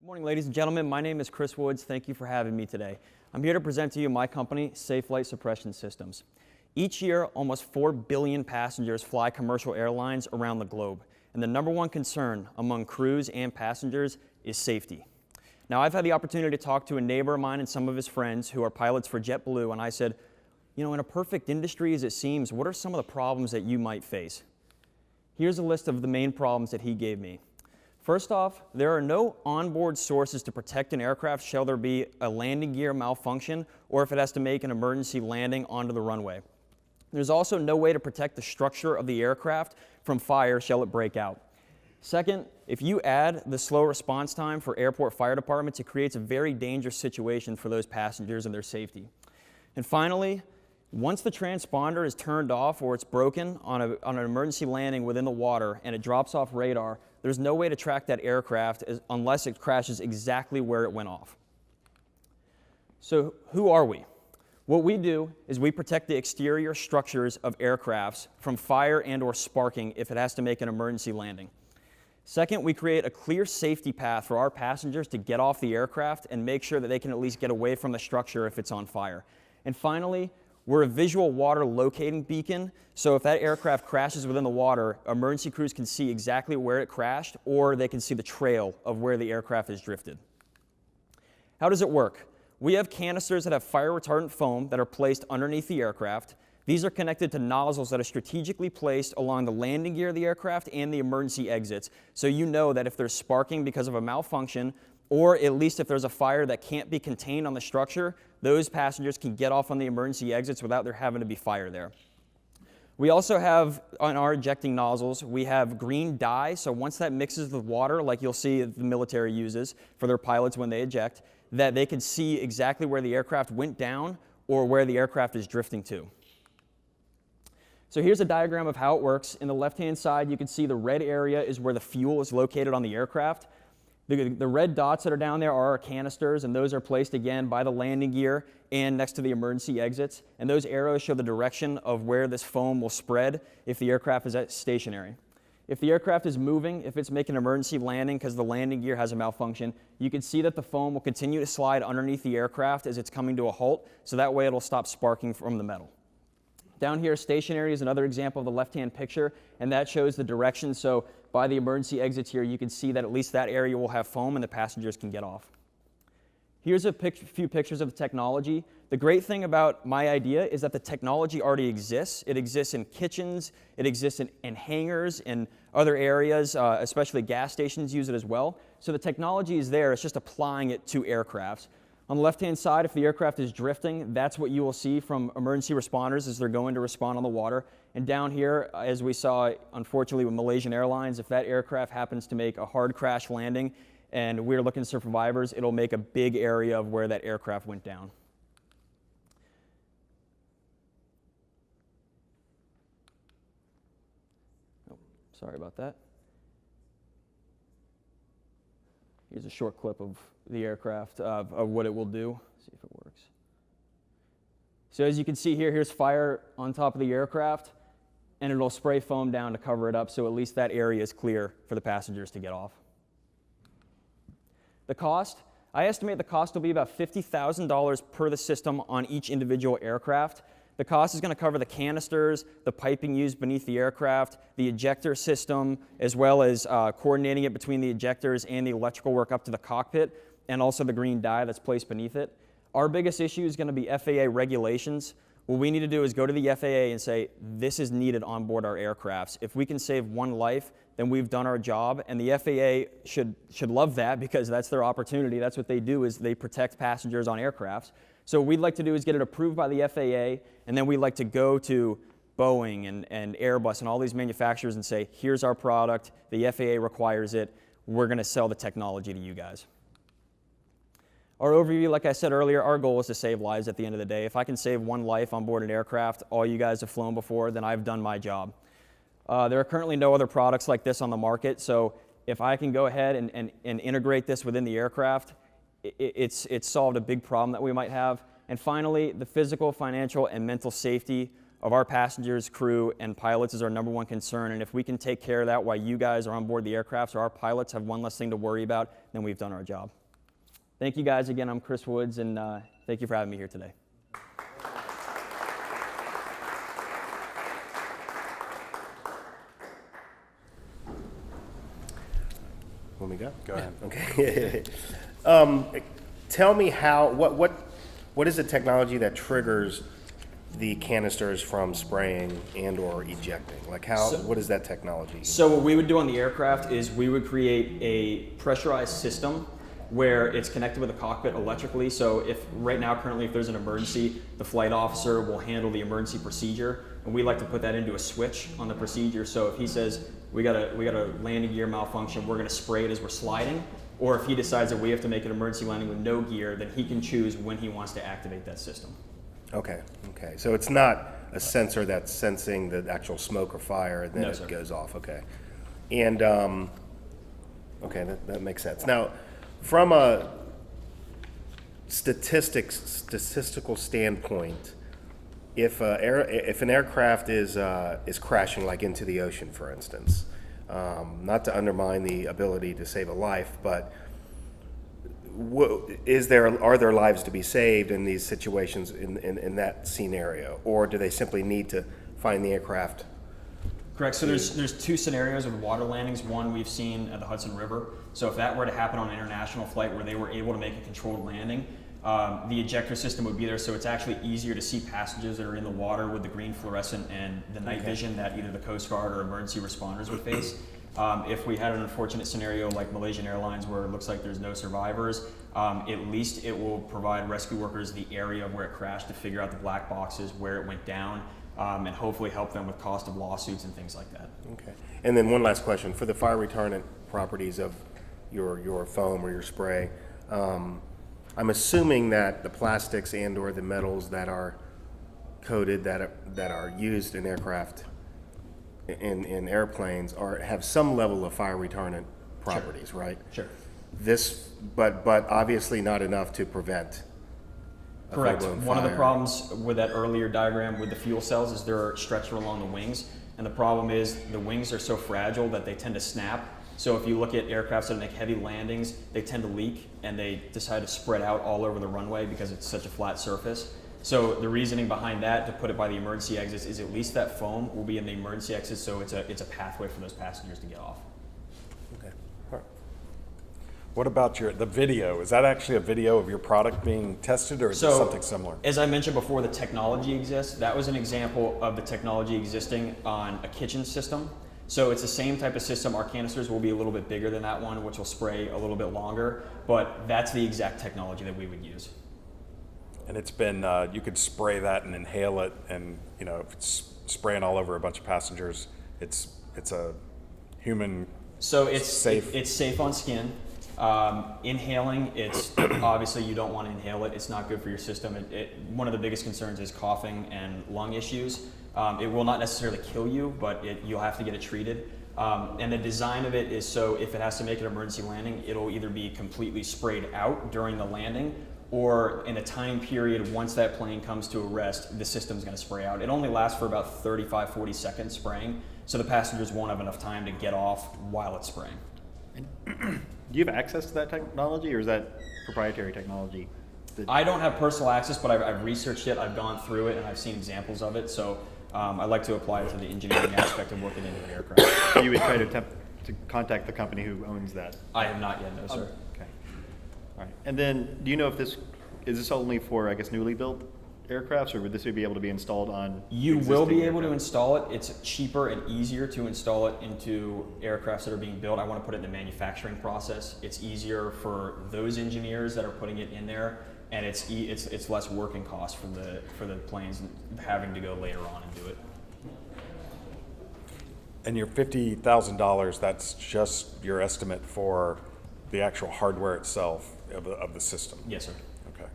Good morning, ladies and gentlemen. My name is Chris Woods. Thank you for having me today. I'm here to present to you my company, Safe Flight Suppression Systems. Each year, almost 4 billion passengers fly commercial airlines around the globe, and the number one concern among crews and passengers is safety. Now, I've had the opportunity to talk to a neighbor of mine and some of his friends who are pilots for JetBlue, and I said, you know, in a perfect industry as it seems, what are some of the problems that you might face? Here's a list of the main problems that he gave me. First off, there are no onboard sources to protect an aircraft should there be a landing gear malfunction or if it has to make an emergency landing onto the runway. There's also no way to protect the structure of the aircraft from fire shall it break out. Second, if you add the slow response time for airport fire departments, it creates a very dangerous situation for those passengers and their safety. And finally, once the transponder is turned off or it's broken on an emergency landing within the water and it drops off radar, there's no way to track that aircraft unless it crashes exactly where it went off. So who are we? What we do is we protect the exterior structures of aircrafts from fire and or sparking if it has to make an emergency landing. Second, we create a clear safety path for our passengers to get off the aircraft and make sure that they can at least get away from the structure if it's on fire. And finally, we're a visual water locating beacon, so if that aircraft crashes within the water, emergency crews can see exactly where it crashed, or they can see the trail of where the aircraft is drifted. How does it work? We have canisters that have fire retardant foam that are placed underneath the aircraft. These are connected to nozzles that are strategically placed along the landing gear of the aircraft and the emergency exits, so you know that if there's sparking because of a malfunction, or at least if there's a fire that can't be contained on the structure, those passengers can get off on the emergency exits without there having to be fire there. We also have, on our ejecting nozzles, we have green dye, so once that mixes with water, like you'll see the military uses for their pilots when they eject, that they can see exactly where the aircraft went down or where the aircraft is drifting to. So here's a diagram of how it works. In the left-hand side, you can see the red area is where the fuel is located on the aircraft. The red dots that are down there are our canisters, and those are placed again by the landing gear and next to the emergency exits. And those arrows show the direction of where this foam will spread if the aircraft is stationary. If the aircraft is moving, if it's making an emergency landing because the landing gear has a malfunction, you can see that the foam will continue to slide underneath the aircraft as it's coming to a halt, so that way it'll stop sparking from the metal. Down here, stationary is another example of the left-hand picture, and that shows the direction. So by the emergency exits here, you can see that at least that area will have foam and the passengers can get off. Here's a few pictures of the technology. The great thing about my idea is that the technology already exists. It exists in kitchens, it exists in hangars, and other areas, especially gas stations use it as well. So the technology is there, it's just applying it to aircrafts. On the left-hand side, if the aircraft is drifting, that's what you will see from emergency responders as they're going to respond on the water. And down here, as we saw, unfortunately, with Malaysian Airlines, if that aircraft happens to make a hard crash landing and we're looking for survivors, it'll make a big area of where that aircraft went down. Oh, sorry about that. Here's a short clip of the aircraft, of what it will do. See if it works. So as you can see here, here's fire on top of the aircraft, and it'll spray foam down to cover it up so at least that area is clear for the passengers to get off. The cost, I estimate the cost will be about $50,000 per the system on each individual aircraft. The cost is going to cover the canisters, the piping used beneath the aircraft, the ejector system, as well as coordinating it between the ejectors and the electrical work up to the cockpit, and also the green dye that's placed beneath it. Our biggest issue is going to be FAA regulations. What we need to do is go to the FAA and say, this is needed on board our aircrafts. If we can save one life, then we've done our job, and the FAA should love that because that's their opportunity. That's what they do, is they protect passengers on aircrafts. So what we'd like to do is get it approved by the FAA, and then we'd like to go to Boeing and Airbus and all these manufacturers and say, here's our product, the FAA requires it, we're going to sell the technology to you guys. Our overview, like I said earlier, our goal is to save lives at the end of the day. If I can save one life on board an aircraft, all you guys have flown before, then I've done my job. There are currently no other products like this on the market, so if I can go ahead and integrate this within the aircraft, it's solved a big problem that we might have. And finally, the physical, financial, and mental safety of our passengers, crew, and pilots is our number one concern. And if we can take care of that while you guys are on board the aircraft, so our pilots have one less thing to worry about, then we've done our job. Thank you guys again. I'm Chris Woods, and thank you for having me here today. Let me go. Go ahead. Okay. Tell me what is the technology that triggers the canisters from spraying and or ejecting? Like what is that technology? So what we would do on the aircraft is we would create a pressurized system where it's connected with the cockpit electrically. So if right now, currently, if there's an emergency, the flight officer will handle the emergency procedure, and we like to put that into a switch on the procedure. So if he says we got a landing gear malfunction, we're going to spray it as we're sliding, or if he decides that we have to make an emergency landing with no gear, then he can choose when he wants to activate that system. Okay. So it's not a sensor that's sensing the actual smoke or fire, and then it goes off. Okay. And okay, that makes sense. Now, from a statistical standpoint, if an aircraft is crashing, like into the ocean, for instance, not to undermine the ability to save a life, but are there lives to be saved in these situations in that scenario, or do they simply need to find the aircraft? Correct. So there's two scenarios with water landings. One we've seen at the Hudson River. So if that were to happen on an international flight where they were able to make a controlled landing, the ejector system would be there. So it's actually easier to see passengers that are in the water with the green fluorescent and the night vision that either the Coast Guard or emergency responders would face. If we had an unfortunate scenario like Malaysian Airlines where it looks like there's no survivors, at least it will provide rescue workers the area where it crashed to figure out the black boxes, where it went down, and hopefully help them with cost of lawsuits and things like that. Okay. And then one last question. For the fire retardant properties of your foam or your spray, I'm assuming that the plastics and or the metals that are coated that are used in aircraft in airplanes have some level of fire retardant properties, right? Sure. But obviously not enough to prevent. Correct. One of the problems with that earlier diagram with the fuel cells is they're stretched along the wings, and the problem is the wings are so fragile that they tend to snap. So if you look at aircrafts that make heavy landings, they tend to leak, and they decide to spread out all over the runway because it's such a flat surface. So the reasoning behind that, to put it by the emergency exits, is at least that foam will be in the emergency exits, so it's a pathway for those passengers to get off. Okay. All right. What about the video? Is that actually a video of your product being tested, or is it something similar? As I mentioned before, the technology exists. That was an example of the technology existing on a kitchen system. So it's the same type of system. Our canisters will be a little bit bigger than that one, which will spray a little bit longer, but that's the exact technology that we would use. And it's been, you could spray that and inhale it, and if it's spraying all over a bunch of passengers, it's a human. So it's safe. It's safe on skin. Inhaling, it's obviously you don't want to inhale it. It's not good for your system. One of the biggest concerns is coughing and lung issues. It will not necessarily kill you, but you'll have to get it treated. And the design of it is so if it has to make an emergency landing, it'll either be completely sprayed out during the landing, or in a time period once that plane comes to a rest, the system's going to spray out. It only lasts for about 35, 40 seconds spraying, so the passengers won't have enough time to get off while it's spraying. Do you have access to that technology, or is that proprietary technology? I don't have personal access, but I've researched it, I've gone through it, and I've seen examples of it, so I like to apply it to the engineering aspect of working into an aircraft. You would try to attempt to contact the company who owns that? I have not yet, no sir. Okay. All right. And then, do you know if is this only for, I guess, newly built aircrafts, or would this be able to be installed on You will be able aircraft? to install it. It's cheaper and easier to install it into aircrafts that are being built. I want to put it in the manufacturing process. It's easier for those engineers that are putting it in there, and it's less working cost for the planes having to go later on and do it. And your $50,000, that's just your estimate for the actual hardware itself of the system? Yes, sir. Okay.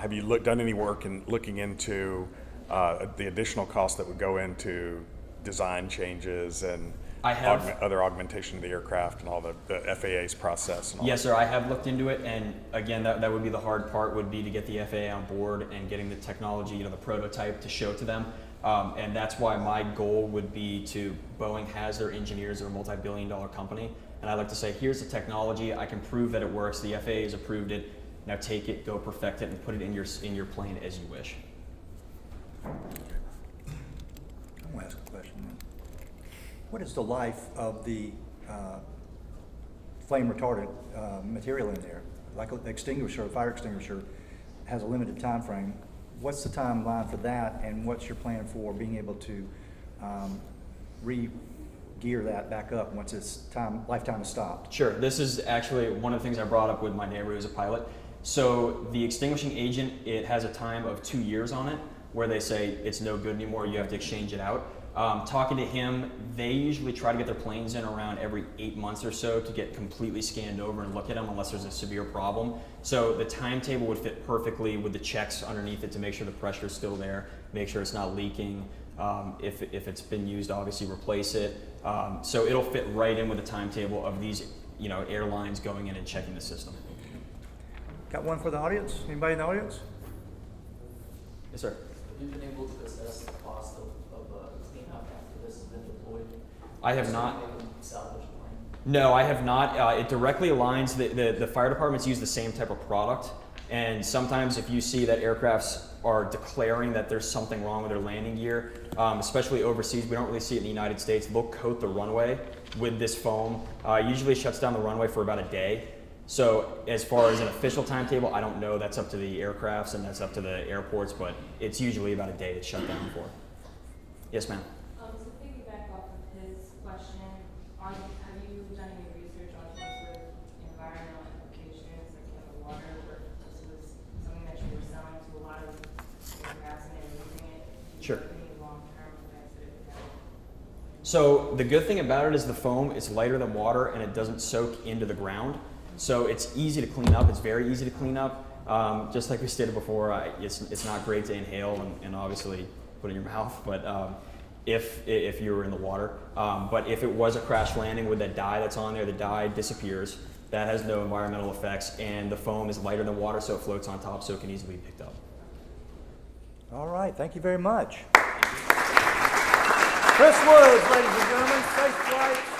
Have you done any work in looking into the additional costs that would go into design changes and I have. other augmentation of the aircraft and all the FAA's process and all Yes, that? sir. I have looked into it, and again, that would be the hard part. Would be to get the FAA on board and getting the technology, the prototype, to show to them. And that's why my goal would be to. Boeing has their engineers; they're a multi-billion-dollar company, and I like to say, here's the technology. I can prove that it works. The FAA has approved it. Now take it, go perfect it, and put it in your plane as you wish. I'm going to ask a question. What is the life of the flame retardant material in there? Like an extinguisher, a fire extinguisher, has a limited time frame. What's the timeline for that, and what's your plan for being able to re-gear that back up once its lifetime is stopped? Sure. This is actually one of the things I brought up with my neighbor who's a pilot. So the extinguishing agent, it has a time of 2 years on it, where they say it's no good anymore, you have to exchange it out. Talking to him, they usually try to get their planes in around every 8 months or so to get completely scanned over and look at them unless there's a severe problem. So the timetable would fit perfectly with the checks underneath it to make sure the pressure is still there, make sure it's not leaking. If it's been used, obviously replace it. So it'll fit right in with the timetable of these airlines going in and checking the system. Got one for the audience? Anybody in the audience? Yes, sir. Have you been able to assess the cost of cleanup after this has been deployed? I have not. Salvage the plane? No, I have not. It directly aligns. The fire departments use the same type of product, and sometimes if you see that aircrafts are declaring that there's something wrong with their landing gear, especially overseas, we don't really see it in the United States. They'll coat the runway with this foam. Usually shuts down the runway for about a day. So as far as an official timetable, I don't know. That's up to the aircrafts and that's up to the airports, but it's usually about a day it's shut down for. Yes, ma'am. To piggyback off of his question, have you done any research on some sort of environmental implications, like in the water, where this was something that you were selling to a lot of aircrafts and they're using it? Do you Sure. know any long-term effects that it could have? So the good thing about it is the foam is lighter than water and it doesn't soak into the ground. So it's easy to clean up. It's very easy to clean up. Just like we stated before, it's not great to inhale and obviously put in your mouth, but if you were in the water. But if it was a crash landing with that dye that's on there, the dye disappears. That has no environmental effects, and the foam is lighter than water, so it floats on top, so it can easily be picked up. All right, thank you very much. Chris Woods, ladies and gentlemen, safe flight.